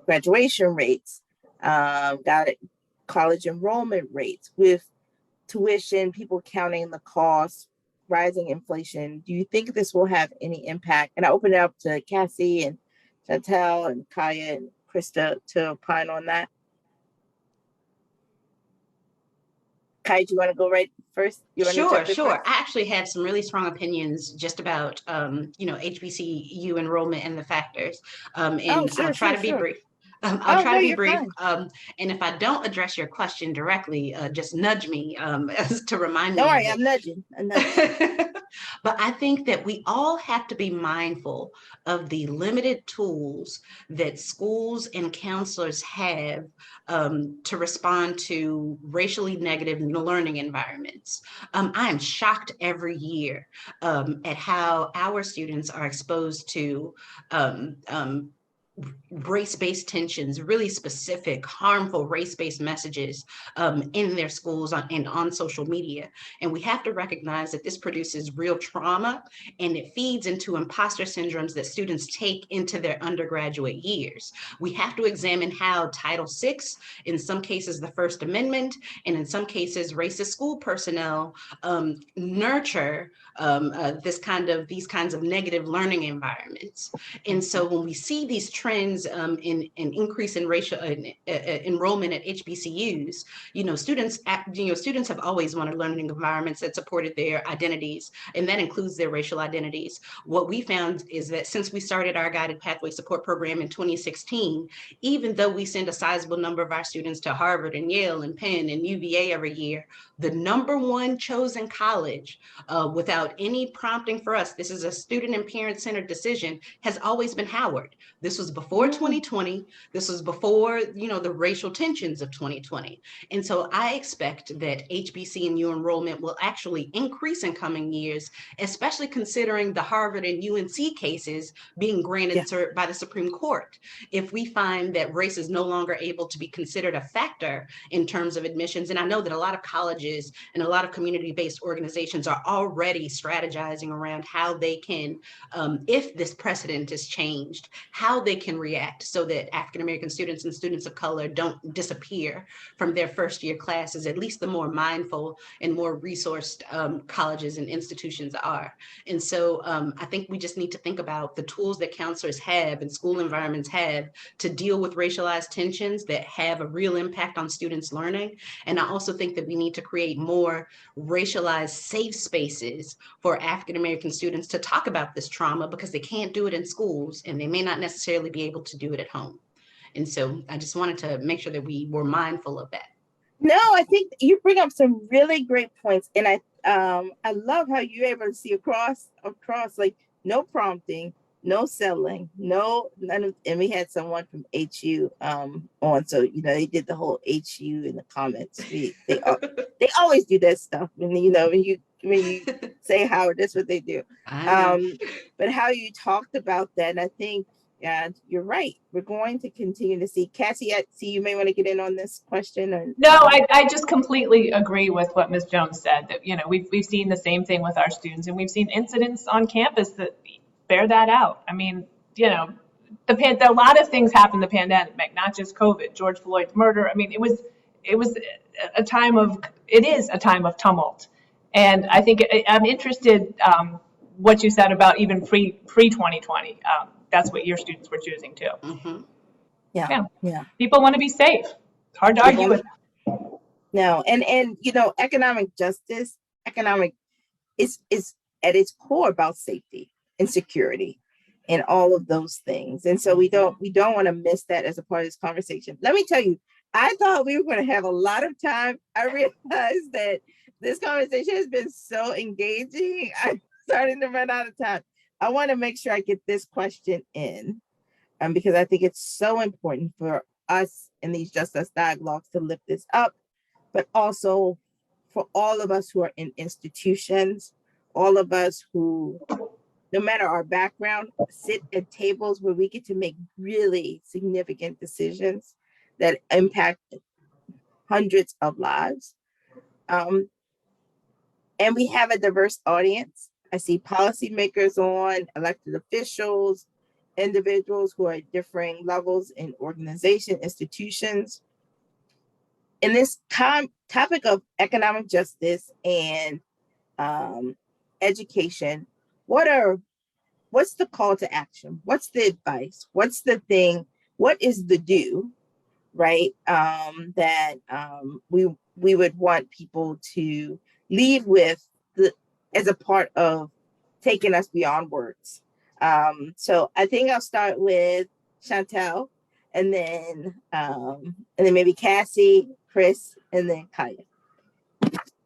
graduation rates, college enrollment rates, with tuition, people counting the cost, rising inflation? Do you think this will have any impact? And I open it up to Cassie and Shantell and Kiya and Krista to opine on that. Kiya, do you want to go right first? Sure. I actually had some really strong opinions just about, HBCU enrollment and the factors. I'll try to be brief. I'll try to be brief. And if I don't address your question directly, just nudge me to remind me. Don't worry, I'm nudging. But I think that we all have to be mindful of the limited tools that schools and counselors have to respond to racially negative learning environments. I am shocked every year at how our students are exposed to race-based tensions, really specific, harmful race-based messages in their schools and on social media. And we have to recognize that this produces real trauma, and it feeds into imposter syndromes that students take into their undergraduate years. We have to examine how Title VI, in some cases the First Amendment, and in some cases racist school personnel nurture these kinds of negative learning environments. And so when we see these trends in an increase in racial enrollment at HBCUs, students have always wanted learning environments that supported their identities, and that includes their racial identities. What we found is that since we started our Guided Pathway Support Program in 2016, even though we send a sizable number of our students to Harvard and Yale and Penn and UVA every year, the #1 chosen college without any prompting for us, this is a student and parent-centered decision, has always been Howard. This was before 2020. This was before, the racial tensions of 2020. And so I expect that HBCU enrollment will actually increase in coming years, especially considering the Harvard and UNC cases being granted by the Supreme Court. If we find that race is no longer able to be considered a factor in terms of admissions, and I know that a lot of colleges and a lot of community-based organizations are already strategizing around how they can, if this precedent is changed, how they can react so that African-American students and students of color don't disappear from their first year classes, at least the more mindful and more resourced colleges and institutions are. And so I think we just need to think about the tools that counselors have and school environments have to deal with racialized tensions that have a real impact on students' learning. And I also think that we need to create more racialized safe spaces for African-American students to talk about this trauma, because they can't do it in schools and they may not necessarily be able to do it at home. And so I just wanted to make sure that we were mindful of that. No, I think you bring up some really great points. And I love how you're able to see across like no prompting, no selling, none of, and we had someone from HU on, so they did the whole HU in the comments. They always do that stuff when you say Howard, that's what they do. But how you talked about that, and I think you're right. We're going to continue to see. Cassie, I see you may want to get in on this question. Or No, I just completely agree with what Ms. Jones said, that we've seen the same thing with our students, and we've seen incidents on campus that bear that out. I mean, a lot of things happened in the pandemic, not just COVID, George Floyd's murder. I mean, it is a time of tumult. And I think I'm interested what you said about even pre 2020. That's what your students were choosing too. Mm-hmm. Yeah. People want to be safe. It's hard to argue with. No, and economic justice, is at its core about safety and security and all of those things. And so we don't want to miss that as a part of this conversation. Let me tell you, I thought we were going to have a lot of time. I realized that this conversation has been so engaging. I'm starting to run out of time. I want to make sure I get this question in because I think it's so important for us in these Just Us dialogues to lift this up, but also for all of us who are in institutions, all of us who, no matter our background, sit at tables where we get to make really significant decisions that impact hundreds of lives. And we have a diverse audience. I see policymakers on, elected officials, individuals who are at differing levels in organization, institutions. In this topic of economic justice and education, what's the call to action? What's the advice? What's the thing? What is the do, right? That we would want people to leave with as a part of taking us beyond words. So I think I'll start with Chantelle, and then maybe Cassie, Chris, and then Kiya.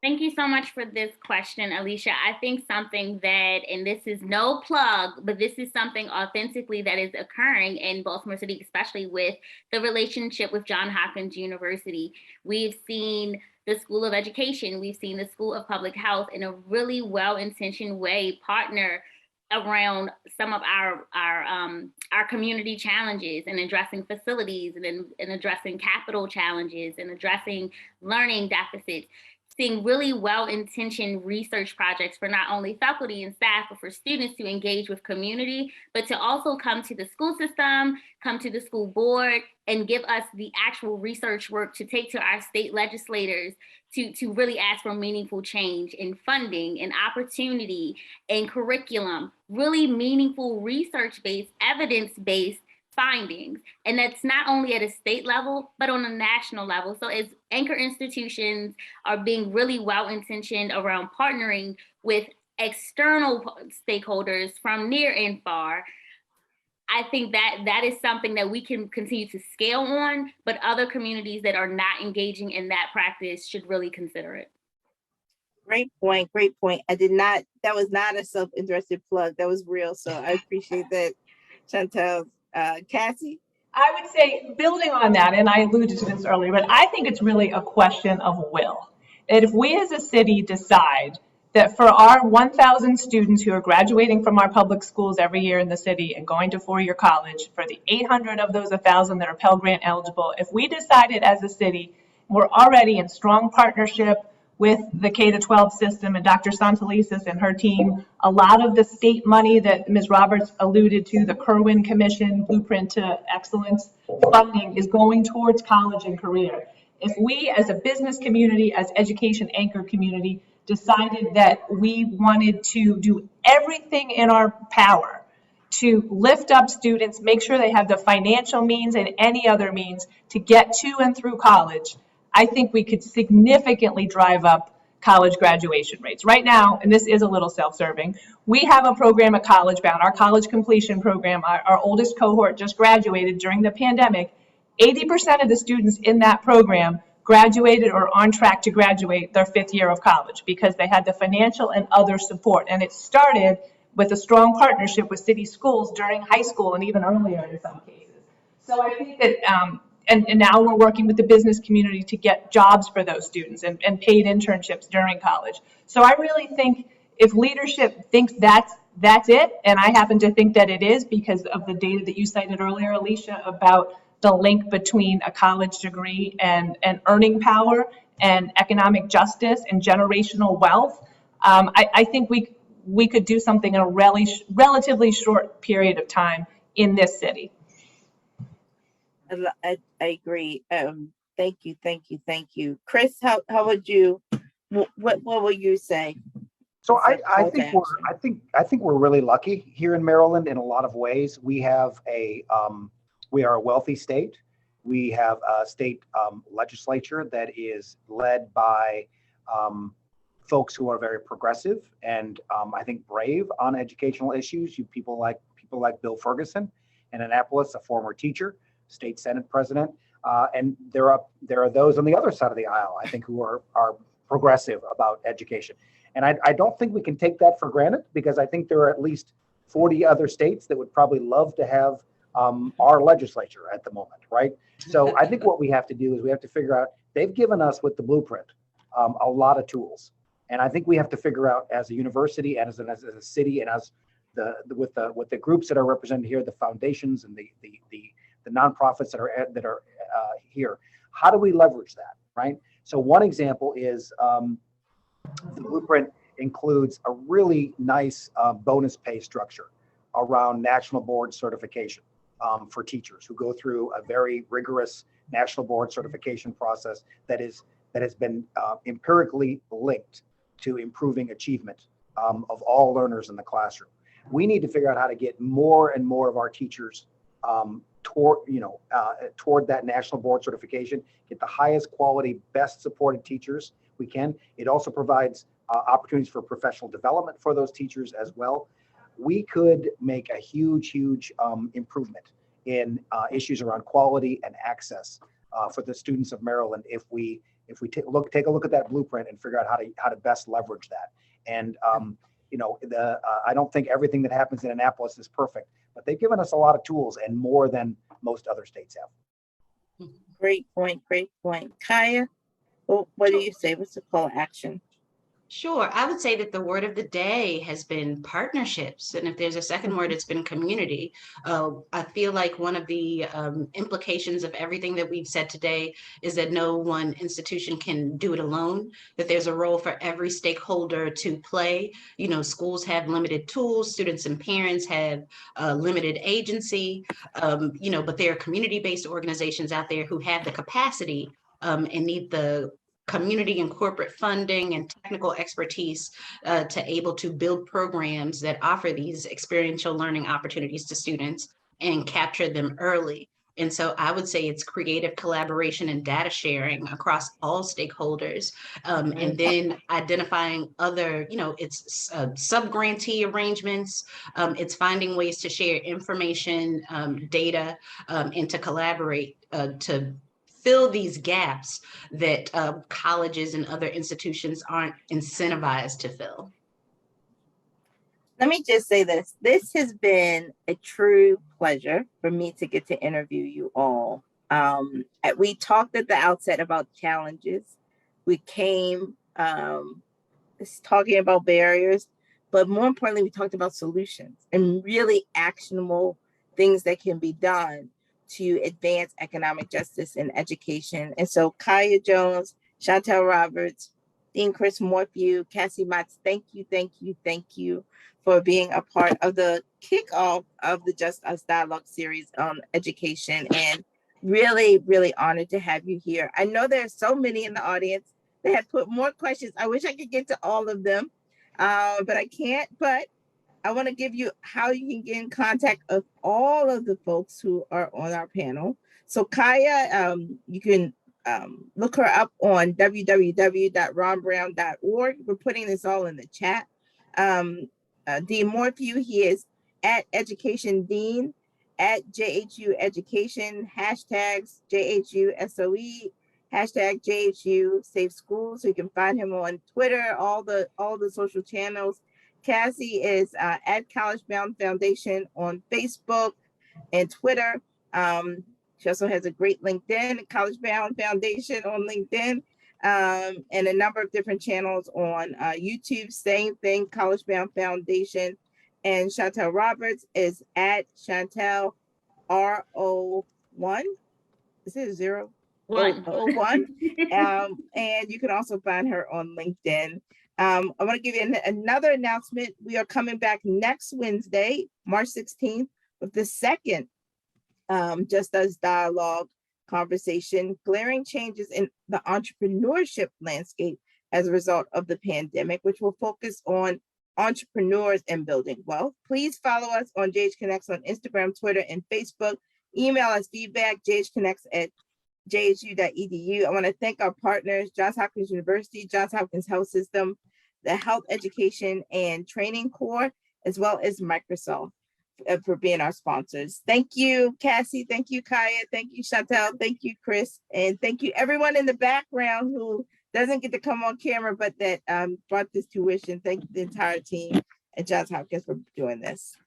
Thank you so much for this question, Alicia. I think something that, and this is no plug, but this is something authentically that is occurring in Baltimore City, especially with the relationship with Johns Hopkins University. We've seen the School of Education, we've seen the School of Public Health in a really well-intentioned way partner around some of our community challenges and addressing facilities and addressing capital challenges and addressing learning deficits. Seeing really well-intentioned research projects for not only faculty and staff, but for students to engage with community, but to also come to the school system, come to the school board, and give us the actual research work to take to our state legislators to really ask for meaningful change in funding and opportunity and curriculum, really meaningful research-based, evidence-based findings. And that's not only at a state level, but on a national level. So as anchor institutions are being really well-intentioned around partnering with external stakeholders from near and far, I think that is something that we can continue to scale on, but other communities that are not engaging in that practice should really consider it. Great point. That was not a self-interested plug. That was real. So I appreciate that, Chantelle. Cassie? I would say, building on that, and I alluded to this earlier, but I think it's really a question of will. And if we as a city decide that for our 1,000 students who are graduating from our public schools every year in the city and going to four-year college, for the 800 of those 1,000 that are Pell Grant eligible, if we decided as a city, we're already in strong partnership with the K-12 system and Dr. Santelises and her team. A lot of the state money that Ms. Roberts alluded to, the Kerwin Commission Blueprint to Excellence funding, is going towards college and career. If we as a business community, as education anchor community, decided that we wanted to do everything in our power to lift up students, make sure they have the financial means and any other means to get to and through college, I think we could significantly drive up college graduation rates. Right now, and this is a little self-serving, we have a program at CollegeBound, our college completion program. Our oldest cohort just graduated during the pandemic. 80% of the students in that program graduated or on track to graduate their 5th year of college because they had the financial and other support. And it started with a strong partnership with city schools during high school and even earlier in some cases. So I think that, and now we're working with the business community to get jobs for those students and paid internships during college. So I really think if leadership thinks that's it, and I happen to think that it is because of the data that you cited earlier, Alicia, about the link between a college degree and earning power and economic justice and generational wealth, I think we could do something in a relatively short period of time in this city. I agree. Thank you. Chris, how would you, what would you say? So I think we're really lucky here in Maryland in a lot of ways. We are a wealthy state. We have a state legislature that is led by folks who are very progressive and I think brave on educational issues. People like Bill Ferguson in Annapolis, a former teacher, state Senate president, and there are those on the other side of the aisle, I think, who are progressive about education. And I don't think we can take that for granted because I think there are at least 40 other states that would probably love to have our legislature at the moment, right? So I think what we have to do is we have to figure out, they've given us with the blueprint a lot of tools. And I think we have to figure out as a university and as a city and as with the groups that are represented here, the foundations and the nonprofits that are here, how do we leverage that, right? So one example is the blueprint includes a really nice bonus pay structure around national board certification for teachers who go through a very rigorous national board certification process that has been empirically linked to improving achievement of all learners in the classroom. We need to figure out how to get more and more of our teachers toward that national board certification, get the highest quality, best supported teachers we can. It also provides opportunities for professional development for those teachers as well. We could make a huge improvement in issues around quality and access for the students of Maryland if we take a look at that blueprint and figure out how to best leverage that. And I don't think everything that happens in Annapolis is perfect, but they've given us a lot of tools and more than most other states have. Great point. Kiya, what do you say? What's the call to action? Sure. I would say that the word of the day has been partnerships. And if there's a second word, it's been community. I feel like one of the implications of everything that we've said today is that no one institution can do it alone, that there's a role for every stakeholder to play. Schools have limited tools, students and parents have limited agency, but there are community-based organizations out there who have the capacity and need the community and corporate funding and technical expertise to able to build programs that offer these experiential learning opportunities to students and capture them early. And so I would say it's creative collaboration and data sharing across all stakeholders. And then identifying other, it's sub-grantee arrangements. It's finding ways to share information, data, and to collaborate to fill these gaps that colleges and other institutions aren't incentivized to fill. Let me just say this. This has been a true pleasure for me to get to interview you all. We talked at the outset about challenges. We came talking about barriers, but more importantly, we talked about solutions and really actionable things that can be done to advance economic justice in education. And so Kiya Jones, Chantelle Roberts, Dean Chris Morphew, Cassie, Motz, thank you for being a part of the kickoff of the Just Us Dialogue series on education, and really, really honored to have you here. I know there's so many in the audience that have put more questions. I wish I could get to all of them, but I can't. But I want to give you how you can get in contact with all of the folks who are on our panel. So Kiya, you can look her up on www.ronbrown.org. We're putting this all in the chat. Dean Morphew, he is at Education Dean, at JHU Education, hashtags JHU SOE, hashtag JHU Safe Schools. So you can find him on Twitter, all the social channels. Cassie is at CollegeBound Foundation on Facebook and Twitter. She also has a great LinkedIn, CollegeBound Foundation on LinkedIn, and a number of different channels on YouTube. Same thing, CollegeBound Foundation. And Chantelle Roberts is at Chantelle RO1. Is it 0? One. Oh, 1. And you can also find her on LinkedIn. I want to give you another announcement. We are coming back next Wednesday, March 16th, with the second Just Us Dialogue conversation, glaring changes in the entrepreneurship landscape as a result of the pandemic, which will focus on entrepreneurs and building wealth. Please follow us on JH Connects on Instagram, Twitter, and Facebook. Email us feedback, jhconnects@jhu.edu. I want to thank our partners, Johns Hopkins University, Johns Hopkins Health System, the Health Education and Training Corps, as well as Microsoft for being our sponsors. Thank you, Cassie. Thank you, Kiya. Thank you, Chantelle. Thank you, Chris. And thank you everyone in the background who doesn't get to come on camera, but that brought this tuition. Thank you, the entire team at Johns Hopkins for doing this.